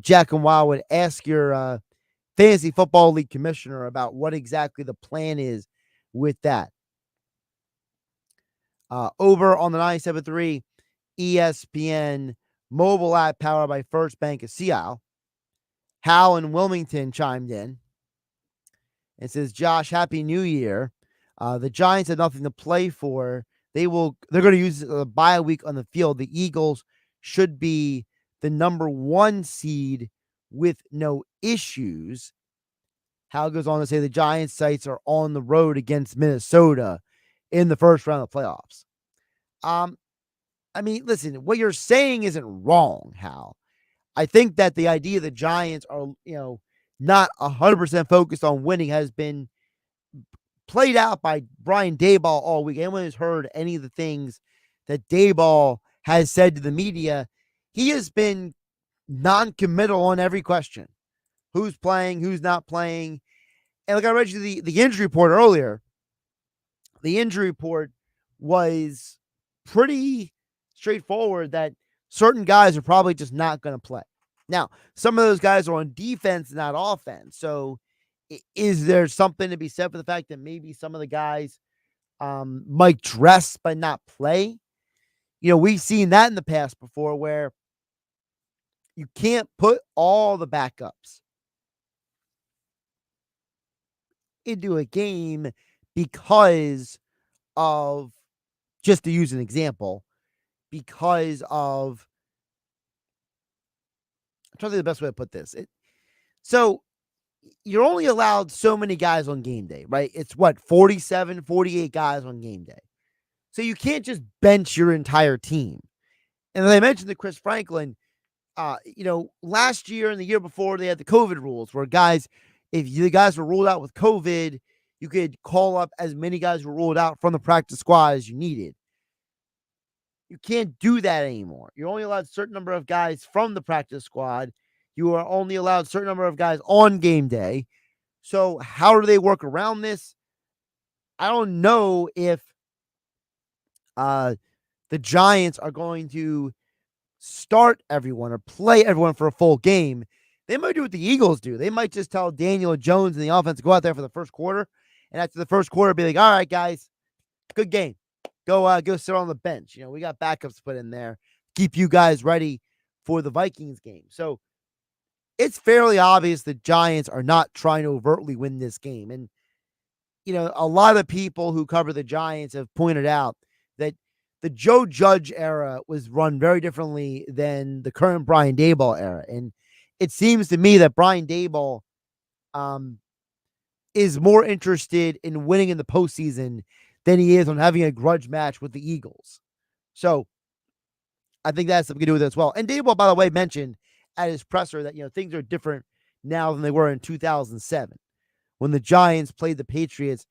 Jack and Wildwood, ask your fantasy football league commissioner about what exactly the plan is with that. Over on the 97.3 ESPN mobile app powered by First Bank of Sea Isle, Hal in Wilmington chimed in and says, Josh, Happy New Year. The Giants have nothing to play for. They're going to use the bye week on the field. The Eagles should be the number 1 seed with no issues. Hal goes on to say the Giants' sights are on the road against Minnesota in the first round of the playoffs. I mean, listen, what you're saying isn't wrong, Hal. I think that the idea the Giants are, you know, not 100% focused on winning has been played out by Brian Daboll all week. Anyone who's heard any of the things that Daboll has said to the media, he has been non-committal on every question. Who's playing, who's not playing. And like I read you the injury report earlier, the injury report was pretty straightforward that certain guys are probably just not going to play. Now, some of those guys are on defense, not offense. So is there something to be said for the fact that maybe some of the guys might dress but not play? You know, we've seen that in the past before where you can't put all the backups into a game because of, just to use an example, because of, I'm trying to think of the best way to put this. So you're only allowed so many guys on game day, right? It's what, 47, 48 guys on game day. So you can't just bench your entire team. And as I mentioned to Chris Franklin, last year and the year before, they had the COVID rules where guys, if the guys were ruled out with COVID, you could call up as many guys who were ruled out from the practice squad as you needed. You can't do that anymore. You're only allowed a certain number of guys from the practice squad. You are only allowed a certain number of guys on game day. So how do they work around this? I don't know if the Giants are going to start everyone or play everyone for a full game. They might do what the Eagles do. They might just tell Daniel Jones and the offense to go out there for the first quarter, and after the first quarter, be like, all right, guys, good game. Go sit on the bench. You know, we got backups put in there. Keep you guys ready for the Vikings game. So it's fairly obvious the Giants are not trying to overtly win this game. And, you know, a lot of people who cover the Giants have pointed out that the Joe Judge era was run very differently than the current Brian Daboll era. And it seems to me that Brian Daboll is more interested in winning in the postseason than he is on having a grudge match with the Eagles. So I think that's something to do with it as well. And Daboll, by the way, mentioned at his presser that, you know, things are different now than they were in 2007 when the Giants played the Patriots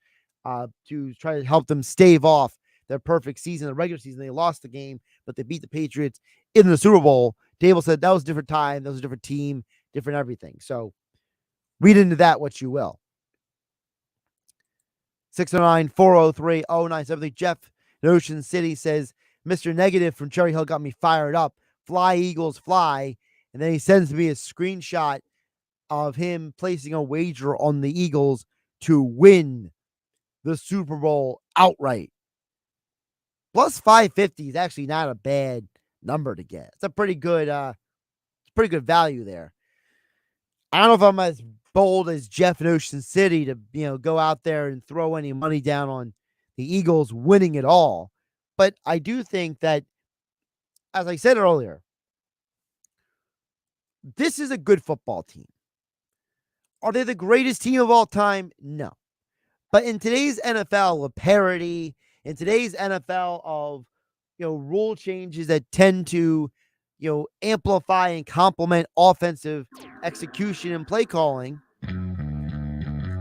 to try to help them stave off their perfect season, the regular season. They lost the game, but they beat the Patriots in the Super Bowl. Daboll said that was a different time. That was a different team, different everything. So read into that what you will. 609-403-0973. Jeff in Ocean City says, Mr. Negative from Cherry Hill got me fired up. Fly, Eagles, fly. And then he sends me a screenshot of him placing a wager on the Eagles to win the Super Bowl outright. Plus 550 is actually not a bad number to get. It's a pretty good value there. I don't know if I'm as bold as Jeff in Ocean City to, you know, go out there and throw any money down on the Eagles winning it all. But I do think that, as I said earlier, this is a good football team. Are they the greatest team of all time? No. But in today's NFL of parity, in today's NFL of, you know, rule changes that tend to, you know, amplify and complement offensive execution and play calling,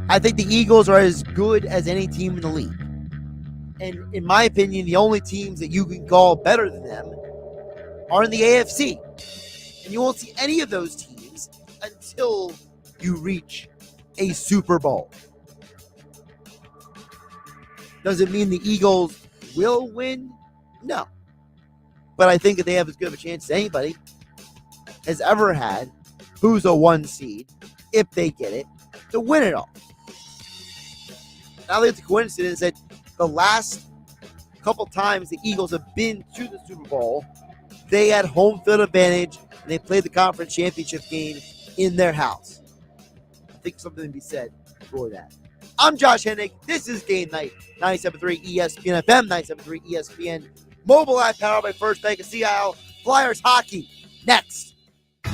I think the Eagles are as good as any team in the league. And in my opinion, the only teams that you can call better than them are in the AFC. And you won't see any of those teams until you reach a Super Bowl. Does it mean the Eagles will win? No. But I think that they have as good of a chance as anybody has ever had who's a 1 seed, if they get it, to win it all. Now it's a coincidence that the last couple times the Eagles have been to the Super Bowl, they had home field advantage and they played the conference championship game in their house. I think something to be said for that. I'm Josh Hennig. This is Game Night, 97.3 ESPN FM, 97.3 ESPN mobile app powered by First Bank of Sea Isle. Flyers hockey next.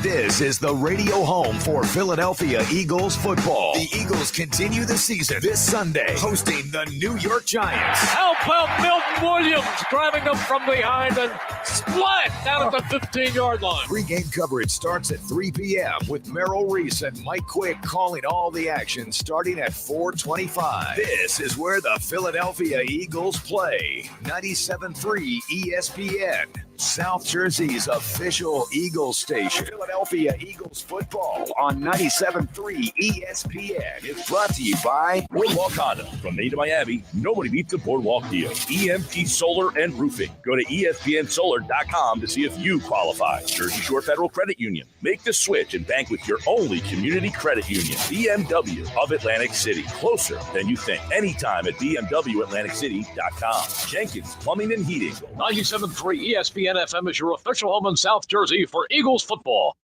This is the radio home for Philadelphia Eagles football. The Eagles continue the season this Sunday, hosting the New York Giants. How about Milton Williams driving them from behind and splat down at the 15-yard line? Pre-game coverage starts at 3 p.m. with Merrill Reese and Mike Quick calling all the action starting at 4:25. This is where the Philadelphia Eagles play. 97.3 ESPN. South Jersey's official Eagles station. Philadelphia Eagles football on 97.3 ESPN is brought to you by Boardwalk Honda. From Maine to Miami, nobody beats the Boardwalk deal. EMP Solar and Roofing. Go to ESPNSolar.com to see if you qualify. Jersey Shore Federal Credit Union. Make the switch and bank with your only community credit union. BMW of Atlantic City. Closer than you think. Anytime at BMWAtlanticCity.com. Jenkins Plumbing and Heating. 97.3 ESPN FM is your official home in South Jersey for Eagles football.